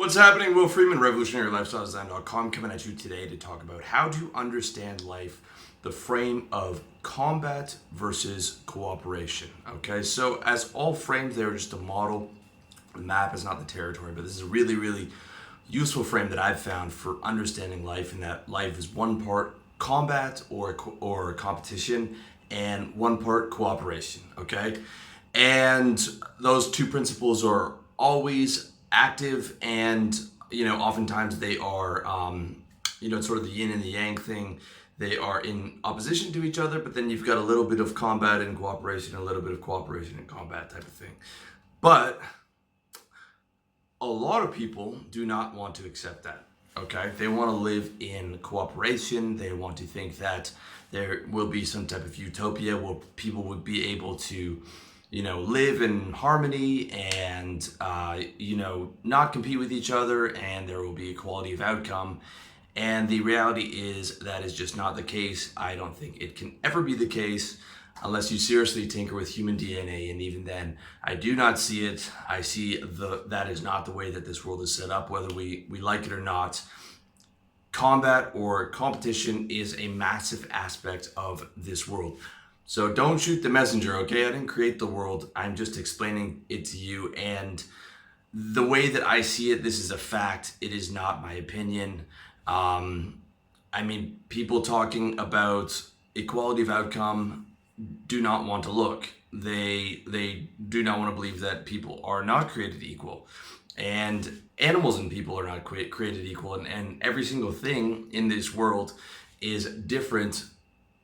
What's happening? Will Freeman, RevolutionaryLifestyleDesign.com, coming at you today to talk about how to understand life, the frame of combat versus cooperation. Okay, so as all frames, they're just a model. The map is not the territory, but this is a really, really useful frame that I've found for understanding life, and that life is one part combat or competition and one part cooperation. Okay, and those two principles are always active, and oftentimes they are it's sort of the yin and the yang thing. They are in opposition to each other, but then you've got a little bit of combat and cooperation, a little bit of cooperation and combat type of thing. But a lot of people do not want to accept that. Okay, they want to live in cooperation. They want to think that there will be some type of utopia where people would be able to live in harmony and, not compete with each other, and there will be equality of outcome. And the reality is that is just not the case. I don't think it can ever be the case unless you seriously tinker with human DNA. And even then, I do not see it. I see that is not the way that this world is set up, whether we like it or not. Combat or competition is a massive aspect of this world. So don't shoot the messenger, okay? I didn't create the world. I'm just explaining it to you. And the way that I see it, this is a fact. It is not my opinion. People talking about equality of outcome do not want to look. They do not want to believe that people are not created equal. And animals and people are not created equal. And every single thing in this world is different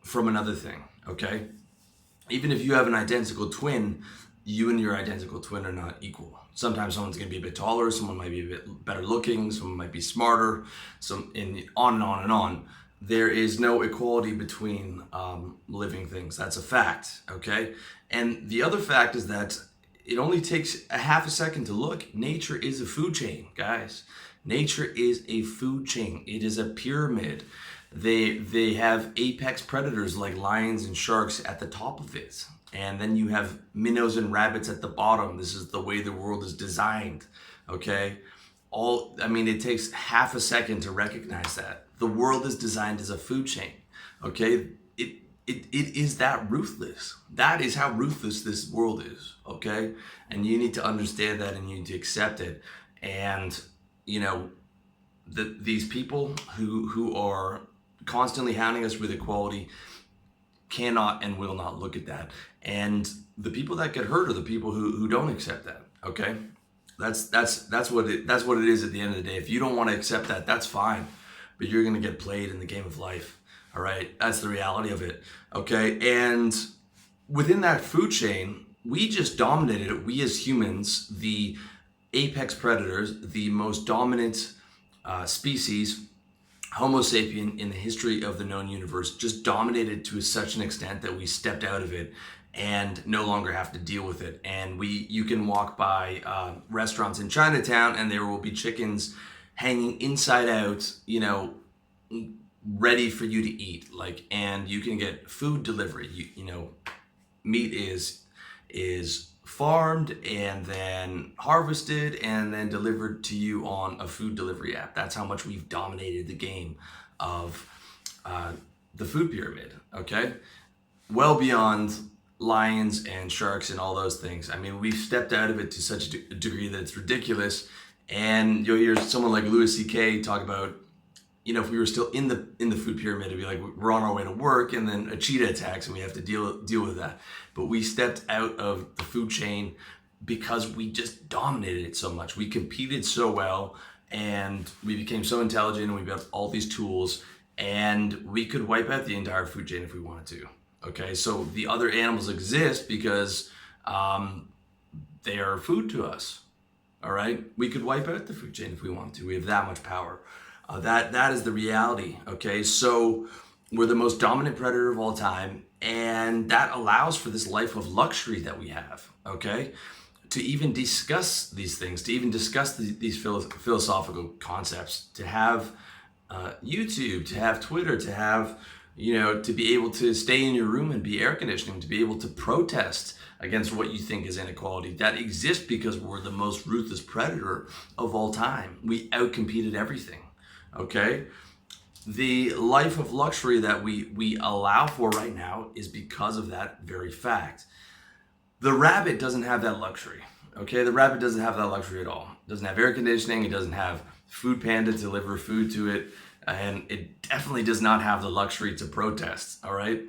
from another thing. Okay, even if you have an identical twin, you and your identical twin are not equal. Sometimes someone's going to be a bit taller, someone might be a bit better looking, someone might be smarter, on and on and on. There is no equality between living things. That's a fact. Okay, and the other fact is that it only takes a half a second to look. Nature is a food chain, guys. Nature is a food chain. It is a pyramid. They have apex predators like lions and sharks at the top of it. And then you have minnows and rabbits at the bottom. This is the way the world is designed, okay? It takes half a second to recognize that. The world is designed as a food chain, okay? It is that ruthless. That is how ruthless this world is, okay? And you need to understand that, and you need to accept it. And, these people who are constantly hounding us with equality cannot and will not look at that. And the people that get hurt are the people who don't accept that. Okay, that's what it is at the end of the day. If you don't want to accept that, that's fine, but you're gonna get played in the game of life. All right, that's the reality of it. Okay, and within that food chain, we just dominated it. We as humans, the apex predators, the most dominant species, Homo sapien, in the history of the known universe, just dominated to such an extent that we stepped out of it and no longer have to deal with it. And you can walk by restaurants in Chinatown, and there will be chickens hanging inside out, ready for you to eat. And you can get food delivery. Meat is farmed and then harvested and then delivered to you on a food delivery app. That's how much we've dominated the game of the food pyramid, okay? Well beyond lions and sharks and all those things. We've stepped out of it to such a degree that it's ridiculous. And you'll hear someone like Louis C.K. talk about, if we were still in the food pyramid, it'd be like we're on our way to work and then a cheetah attacks and we have to deal with that. But we stepped out of the food chain because we just dominated it so much. We competed so well, and we became so intelligent, and we got all these tools, and we could wipe out the entire food chain if we wanted to. Okay, so the other animals exist because they are food to us. All right, we could wipe out the food chain if we wanted to. We have that much power. That is the reality, okay? So we're the most dominant predator of all time, and that allows for this life of luxury that we have, okay? To even discuss these things, to even discuss these philosophical concepts, to have YouTube, to have Twitter, to have to be able to stay in your room and be air conditioning, to be able to protest against what you think is inequality. That exists because we're the most ruthless predator of all time. We outcompeted everything, okay? The life of luxury that we allow for right now is because of that very fact. The rabbit doesn't have that luxury, okay? The rabbit doesn't have that luxury at all. It doesn't have air conditioning, it doesn't have Food Panda to deliver food to it, and it definitely does not have the luxury to protest, all right?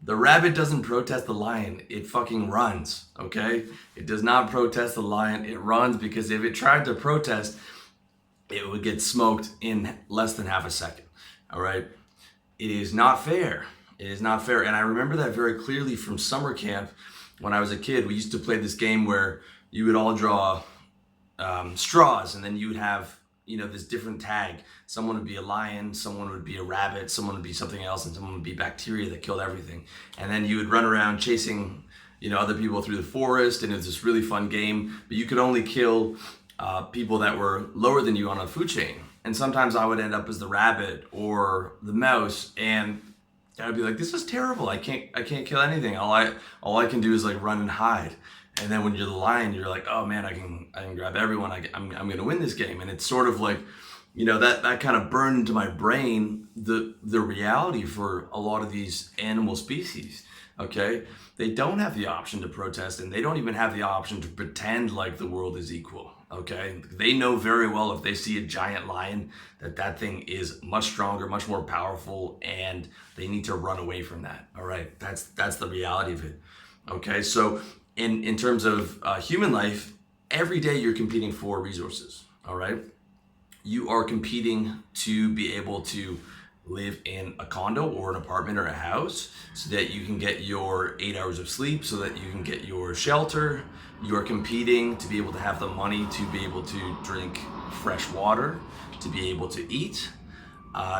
The rabbit doesn't protest the lion, it fucking runs, okay? It does not protest the lion, it runs, because if it tried to protest, it would get smoked in less than half a second, all right? It is not fair. It is not fair. And I remember that very clearly from summer camp when I was a kid. We used to play this game where you would all draw straws, and then you would have this different tag. Someone would be a lion, someone would be a rabbit, someone would be something else, and someone would be bacteria that killed everything. And then you would run around chasing other people through the forest, and it was this really fun game, but you could only kill people that were lower than you on a food chain. And sometimes I would end up as the rabbit or the mouse, and I'd be like, this is terrible, I can't kill anything, all I can do is like run and hide. And then when you're the lion, you're like, oh man, I can grab everyone. I'm gonna win this game. And it's sort of like, that kind of burned into my brain the reality for a lot of these animal species. Okay, they don't have the option to protest, and they don't even have the option to pretend like the world is equal. Okay, they know very well if they see a giant lion that thing is much stronger, much more powerful, and they need to run away from that. All right, that's the reality of it. Okay, so in terms of human life, every day you're competing for resources, all right? You are competing to be able to live in a condo or an apartment or a house so that you can get your 8 hours of sleep, so that you can get your shelter. You are competing to be able to have the money to be able to drink fresh water, to be able to eat,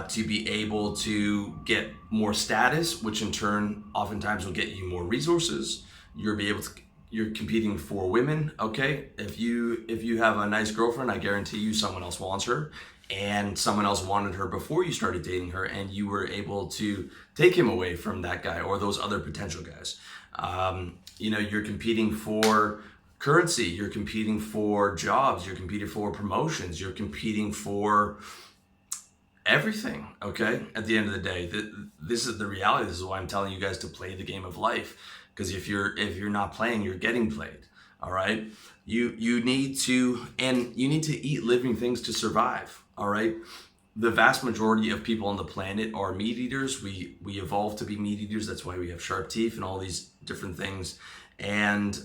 to be able to get more status, which in turn oftentimes will get you more resources. You're competing for women, okay? If you have a nice girlfriend, I guarantee you someone else wants her, and someone else wanted her before you started dating her, and you were able to take him away from that guy or those other potential guys. You're competing for currency, you're competing for jobs, you're competing for promotions, you're competing for everything, okay? At the end of the day, this is the reality. This is why I'm telling you guys to play the game of life. Because if you're not playing, you're getting played. All right. You need to eat living things to survive. All right. The vast majority of people on the planet are meat eaters. We evolved to be meat eaters. That's why we have sharp teeth and all these different things. And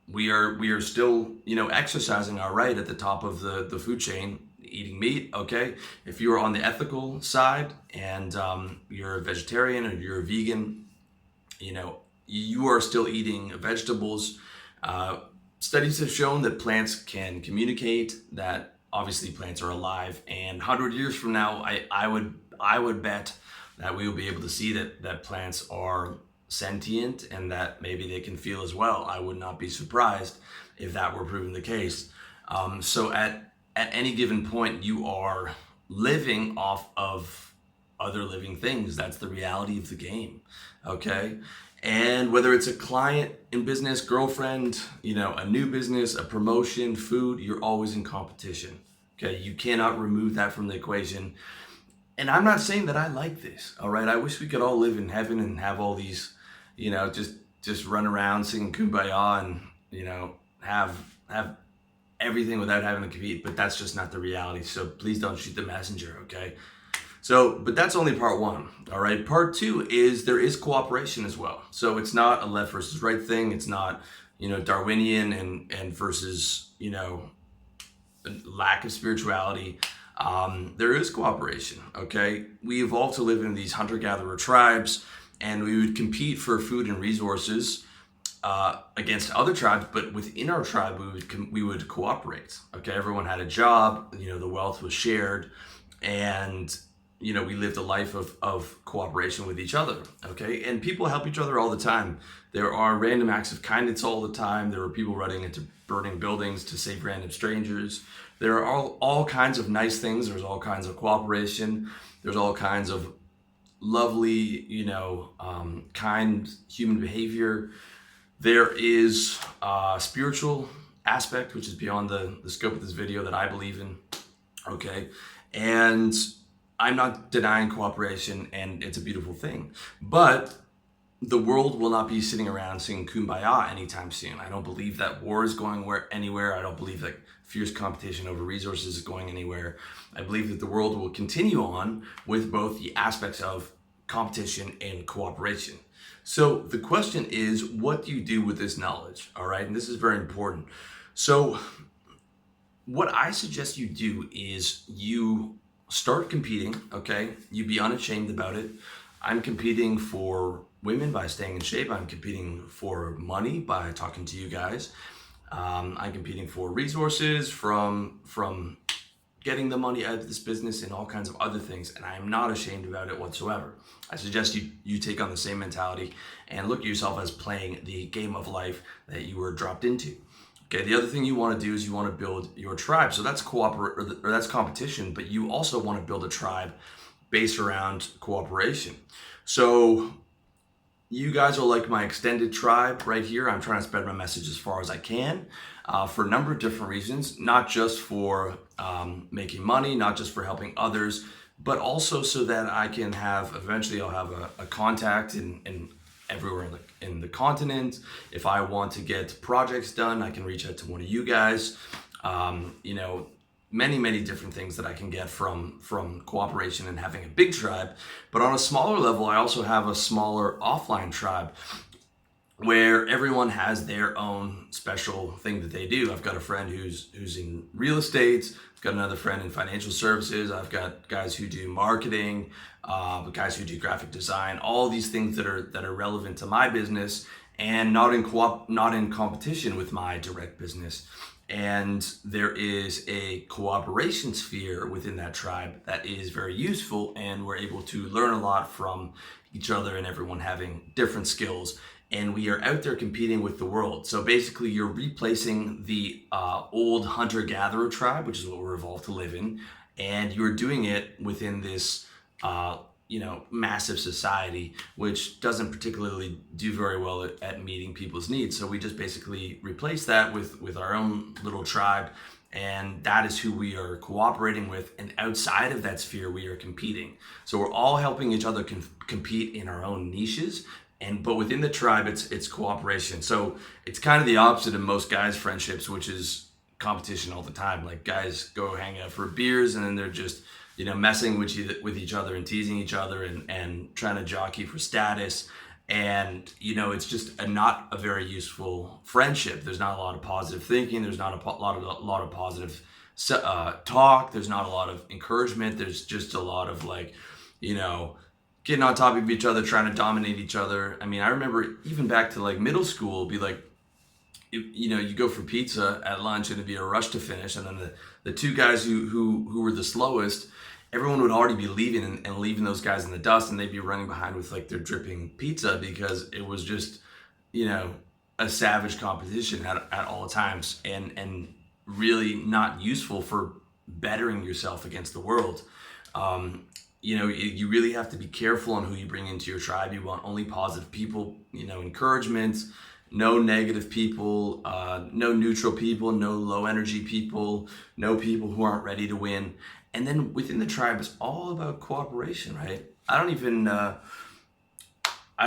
we are still exercising our right at the top of the food chain, eating meat. Okay. If you are on the ethical side and you're a vegetarian or you're a vegan, you are still eating vegetables. Studies have shown that plants can communicate, that obviously plants are alive, and 100 years from now, I would bet that we will be able to see that plants are sentient and that maybe they can feel as well. I would not be surprised if that were proven the case. So at any given point, you are living off of other living things. That's the reality of the game, okay? And whether it's a client in business, girlfriend, a new business, a promotion, food, you're always in competition. Okay, you cannot remove that from the equation. And I'm not saying that I like this. All right, I wish we could all live in heaven and have all these, just run around singing Kumbaya and have everything without having to compete. But that's just not the reality. So please don't shoot the messenger. Okay. So, but that's only part one, all right? Part two is there is cooperation as well. So it's not a left versus right thing. It's not, Darwinian and versus, lack of spirituality. There is cooperation, okay? We evolved to live in these hunter-gatherer tribes, and we would compete for food and resources against other tribes, but within our tribe, we would cooperate, okay? Everyone had a job, the wealth was shared, and we lived a life of cooperation with each other, okay? And people help each other all the time. There are random acts of kindness all the time. There are people running into burning buildings to save random strangers. There are all kinds of nice things. There's all kinds of cooperation. There's all kinds of lovely, kind human behavior. There is a spiritual aspect, which is beyond the scope of this video, that I believe in. Okay. And I'm not denying cooperation, and it's a beautiful thing. But the world will not be sitting around singing Kumbaya anytime soon. I don't believe that war is going anywhere. I don't believe that fierce competition over resources is going anywhere. I believe that the world will continue on with both the aspects of competition and cooperation. So the question is, what do you do with this knowledge? All right, and this is very important. So what I suggest you do is you start competing, okay? You be unashamed about it. I'm competing for women by staying in shape. I'm competing for money by talking to you guys. I'm competing for resources from getting the money out of this business and all kinds of other things, and I am not ashamed about it whatsoever. I suggest you take on the same mentality and look at yourself as playing the game of life that you were dropped into. Okay, the other thing you want to do is you want to build your tribe. So that's that's competition, but you also want to build a tribe based around cooperation. So you guys are like my extended tribe right here. I'm trying to spread my message as far as I can for a number of different reasons, not just for making money, not just for helping others, but also so that I can eventually I'll have a contact in everywhere in the continent. If I want to get projects done, I can reach out to one of you guys. Many different things that I can get from cooperation and having a big tribe. But on a smaller level, I also have a smaller offline tribe where everyone has their own special thing that they do. I've got a friend who's in real estate. I've got another friend in financial services. I've got guys who do marketing, guys who do graphic design, all these things that are relevant to my business and not in competition with my direct business. And there is a cooperation sphere within that tribe that is very useful, and we're able to learn a lot from each other and everyone having different skills. And we are out there competing with the world. So basically you're replacing the old hunter-gatherer tribe, which is what we're evolved to live in, and you're doing it within this massive society, which doesn't particularly do very well at meeting people's needs. So we just basically replace that with our own little tribe, and that is who we are cooperating with. And outside of that sphere, we are competing. So we're all helping each other compete in our own niches. But within the tribe, it's cooperation. So it's kind of the opposite of most guys' friendships, which is competition all the time. Like guys go hang out for beers and then they're just messing with each other and teasing each other and trying to jockey for status. And it's just not a very useful friendship. There's not a lot of positive thinking. There's not a lot of positive talk. There's not a lot of encouragement. There's just a lot of getting on top of each other, trying to dominate each other. I mean, I remember even back to middle school, be like, you go for pizza at lunch and it'd be a rush to finish, and then the two guys who were the slowest, everyone would already be leaving and leaving those guys in the dust, and they'd be running behind with their dripping pizza, because it was just a savage competition at all times, and really not useful for bettering yourself against the world. You really have to be careful on who you bring into your tribe. You want only positive people, encouragement, no negative people, no neutral people, no low energy people, no people who aren't ready to win. And then within the tribe, it's all about cooperation, right? I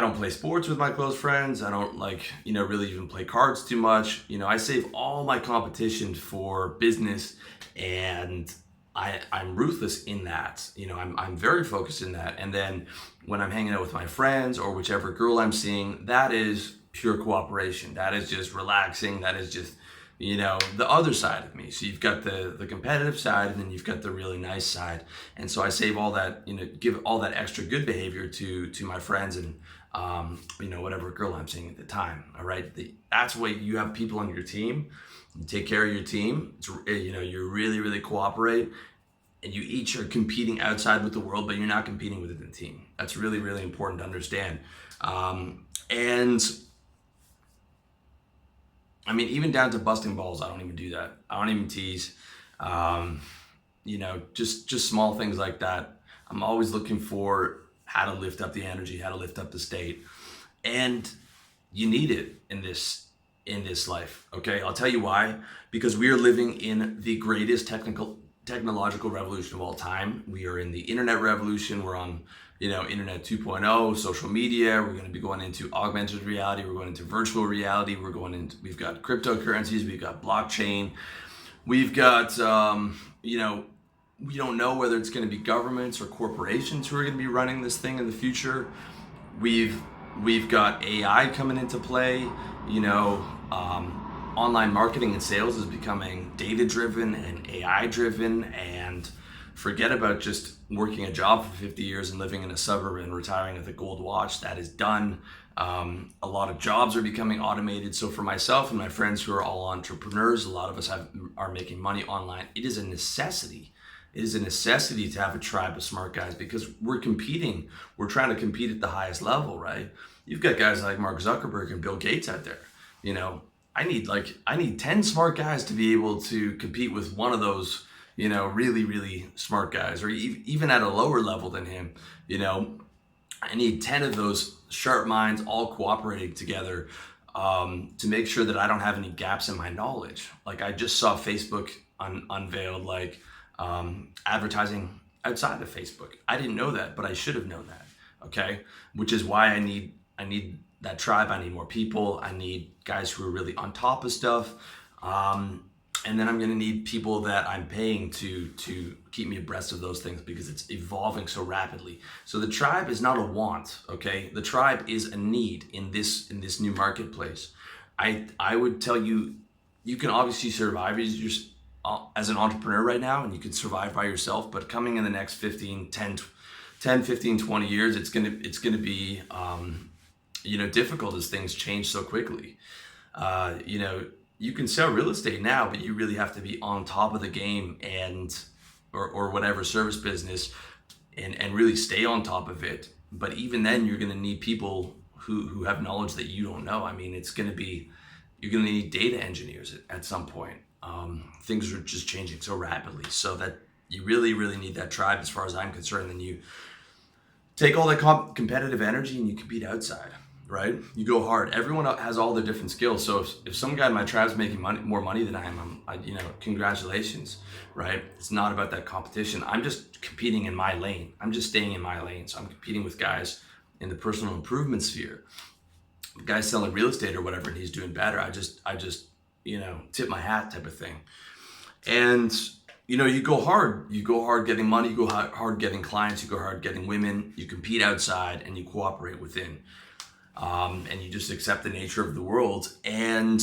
don't play sports with my close friends. I don't really even play cards too much. I save all my competition for business, and I'm ruthless in that. I'm very focused in that. And then when I'm hanging out with my friends or whichever girl I'm seeing, that is pure cooperation. That is just relaxing. That is just, the other side of me. So you've got the competitive side, and then you've got the really nice side. And so I save all that, give all that extra good behavior to my friends and, whatever girl I'm seeing at the time. All right. That's why you have people on your team. You take care of your team. You really, really cooperate, and you each are competing outside with the world, but you're not competing within the team. That's really, really important to understand. And I mean, even down to busting balls, I don't even do that. I don't even tease. Just small things like that. I'm always looking for how to lift up the energy, how to lift up the state. And you need it in this life. Okay, I'll tell you why. Because we are living in the greatest technological revolution of all time. We are in the internet revolution. We're on, internet 2.0, social media. We're going to be going into augmented reality. We're going into virtual reality. We've got cryptocurrencies. We've got blockchain. We've got, we don't know whether it's going to be governments or corporations who are going to be running this thing in the future. We've got AI coming into play. Online marketing and sales is becoming data-driven and AI-driven, and forget about just working a job for 50 years and living in a suburb and retiring with a gold watch. That is done. A lot of jobs are becoming automated. So for myself and my friends who are all entrepreneurs, a lot of us are making money online. It is a necessity. It is a necessity to have a tribe of smart guys, because we're competing. We're trying to compete at the highest level, right? You've got guys like Mark Zuckerberg and Bill Gates out there. I need 10 smart guys to be able to compete with one of those, really, really smart guys, or even at a lower level than him. I need 10 of those sharp minds all cooperating together to make sure that I don't have any gaps in my knowledge. Like, I just saw Facebook unveiled advertising outside of Facebook. I didn't know that, but I should have known that. Okay, which is why I need that tribe. I need more people. I need guys who are really on top of stuff. And then I'm going to need people that I'm paying to keep me abreast of those things, because it's evolving so rapidly. So the tribe is not a want, okay? The tribe is a need in this new marketplace. I would tell you, you can obviously survive as an entrepreneur right now, and you can survive by yourself, but coming in the next 15, 20 years, it's going to be difficult as things change so quickly. You can sell real estate now, but you really have to be on top of the game or whatever service business and really stay on top of it. But even then, you're going to need people who have knowledge that you don't know. I mean, you're going to need data engineers at some point. Things are just changing so rapidly, so that you really, really need that tribe, as far as I'm concerned. Then you take all that competitive energy and you compete outside. Right? You go hard. Everyone has all their different skills. So if some guy in my tribe is making more money than I am, congratulations, right? It's not about that competition. I'm just competing in my lane. I'm just staying in my lane. So I'm competing with guys in the personal improvement sphere. The guy's selling real estate or whatever, and he's doing better. I just tip my hat type of thing. And you go hard. You go hard getting money. You go hard getting clients. You go hard getting women. You compete outside and you cooperate within. And you just accept the nature of the world, and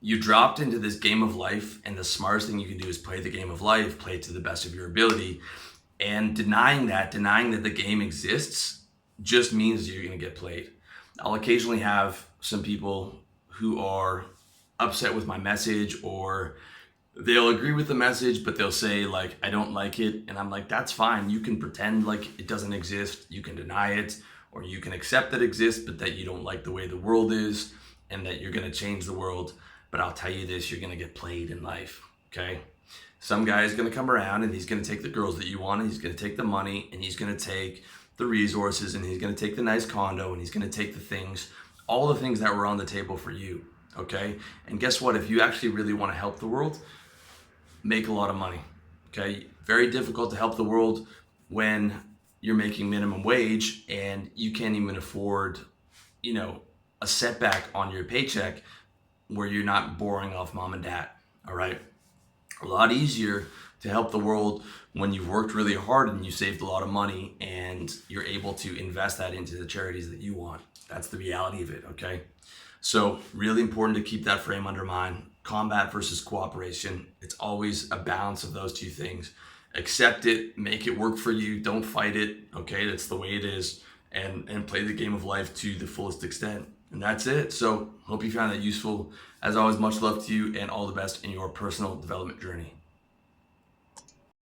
you dropped into this game of life, and the smartest thing you can do is play the game of life, play it to the best of your ability. And denying that the game exists, just means you're going to get played. I'll occasionally have some people who are upset with my message, or they'll agree with the message, but they'll say I don't like it. And I'm like, that's fine. You can pretend like it doesn't exist. You can deny it. Or you can accept that it exists, but that you don't like the way the world is, and that you're going to change the world. But I'll tell you this, you're going to get played in life, okay? Some guy is going to come around, and he's going to take the girls that you want, and he's going to take the money, and he's going to take the resources, and he's going to take the nice condo, and he's going to take all the things that were on the table for you, okay? And guess what? If you actually really want to help the world, make a lot of money, okay? Very difficult to help the world when you're making minimum wage and you can't even afford, a setback on your paycheck where you're not borrowing off mom and dad. All right. A lot easier to help the world when you've worked really hard and you saved a lot of money and you're able to invest that into the charities that you want. That's the reality of it. Okay. So really important to keep that frame under mind. Combat versus cooperation. It's always a balance of those two things. Accept it, make it work for you, don't fight it, okay? That's the way it is, and play the game of life to the fullest extent. And that's it. So hope you found that useful. As always, much love to you and all the best in your personal development journey.